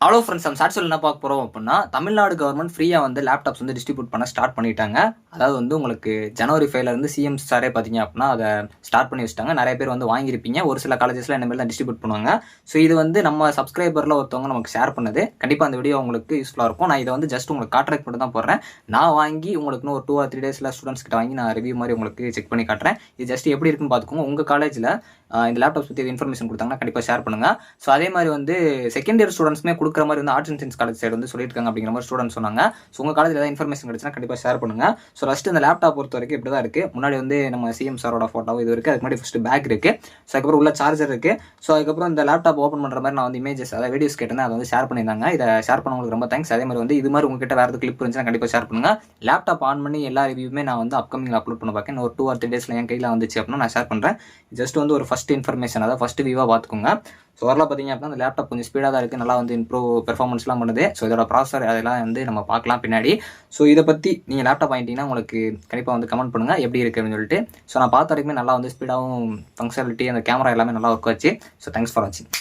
Hello friends, நம்ம short என்ன பார்க்க போகிறோம் அப்படின்னா, தமிழ்நாடு கவர்மெண்ட் ஃப்ரீயாக வந்து லேப்டாப்ஸ் வந்து டிஸ்ட்ரிபியூட் பண்ண ஸ்டார்ட் பண்ணிட்டாங்க. அதாவது வந்து உங்களுக்கு ஜனவரி 5ல இருந்து சிஎம் சாரே பார்த்தீங்க அப்படின்னா அதை ஸ்டார்ட் பண்ணி வச்சுட்டாங்க. நிறைய பேர் வந்து வாங்கியிருப்பீங்க. ஒரு சில காலேஜஸ்ல இந்த மாதிரி தான் டிஸ்ட்ரிபியூட் பண்ணுவாங்க. ஸோ இது வந்து நம்ம சப்ஸ்கிரைபரில் ஒருத்தவங்க நமக்கு ஷேர் பண்ணது. கண்டிப்பாக அந்த வீடியோ உங்களுக்கு யூஸ்ஃபுல்லாக இருக்கும். நான் இதை வந்து ஜஸ்ட் உங்களுக்கு காட்டுறதுக்கு மட்டும் தான் போடுறேன். நான் வாங்கி உங்களுக்கு ஒரு 2 or 3 டேஸில் ஸ்டூடெண்ட்ஸ் கிட்ட வாங்கி நான் ரிவ்யூ மாதிரி உங்களுக்கு செக் பண்ணி காட்டுறேன். இது ஜஸ்ட் எப்படி இருக்குன்னு பார்த்துக்கோங்க. உங்கள் காலேஜில் இந்த லேப்டாப்ஸ் பற்றி இன்ஃபர்மேஷன் கொடுத்தாங்கன்னா கண்டிப்பாக ஷேர் பண்ணுங்கள். ஸோ அதே மாதிரி வந்து செகண்ட் இயர் ஸ்டூடெண்ட்ஸ்மே கொடுக்குற மாதிரி வந்து arts and science college side வந்து சொல்லியிருக்காங்க அப்படிங்கிற மாதிரி ஸ்டூடெண்ட்ஸ் சொன்னாங்க. ஸோ உங்கள் காலேஜில் ஏதாவது இன்ஃபர்மேஷன் கிடைச்சுன்னா கண்டிப்பாக ஷேர் பண்ணுங்கள். ஸோ ஃபஸ்ட்டு இந்த லேப்டாப் பொறுத்த வரைக்கும் இப்படி தான் இருக்குது. முன்னாடி வந்து நம்ம சிஎம் சாரோட ஃபோட்டோவும் இது இருக்குது. அதுக்கு முன்னாடி ஃபஸ்ட்டு பேக் இருக்குது. ஸோ அதுக்கப்புறம் உள்ள சார்ஜர் இருக்குது. ஸோ அதுக்கப்புறம் இந்த லேப்டாப் ஓப்பன் பண்ணுற மாதிரி நான் வந்து இமேஜஸ் அதாவது வீடியோஸ் கேட்டேன். அதை வந்து ஷேர் பண்ணியிருந்தாங்க. இதை ஷேர் பண்ணவங்களுக்கு ரொம்ப தேங்க்ஸ். அதே மாதிரி வந்து இது மாதிரி உங்ககிட்ட வேறு கிளிப் இருந்துச்சுன்னா கண்டிப்பாக ஷேர் பண்ணுங்கள். லேப்டாப் ஆன் பண்ணி எல்லா ரிவ்யூமே நான் வந்து அப்கமிங்கில் அப்லோட் பண்ண பார்க்கேன். ஒரு 2 or 3 டேஸில் என் கையில் வந்துச்சு அப்படின்னா நான் ஷேர் பண்ணுறேன். ஜஸ்ட் வந்து ஒரு ஃபஸ்ட் இன்ஃபர்மேஷன், அதாவது ஃபஸ்ட்டு வியூவாக பார்த்துக்கோங்க. ஸோ வரலாம் பார்த்தீங்க அப்படின்னா அந்த லேப்டாப் கொஞ்சம் ஸ்பீடாக தான் இருக்குது. நல்லா வந்து பெர்ஃபார்மன்ஸ்லாம் பண்ணுது. ஸோ இதோட ப்ராசஸர் அதெல்லாம் வந்து நம்ம பார்க்கலாம் பின்னாடி. ஸோ இதை பற்றி நீங்கள் லேப்டாப் வாங்கிட்டீங்கன்னா உங்களுக்கு கண்டிப்பாக வந்து கமெண்ட் பண்ணுங்கள் எப்படி இருக்குது அப்படின்னு சொல்லிட்டு. ஸோ நான் பார்த்த வரைக்குமே நல்லா வந்து ஸ்பீடாகவும் ஃபங்க்ஷனாலிட்டி அந்த கேமரா எல்லாமே நல்லா ஒர்க் ஆச்சு. ஸோ தேங்க்ஸ் ஃபார் வாட்சிங்.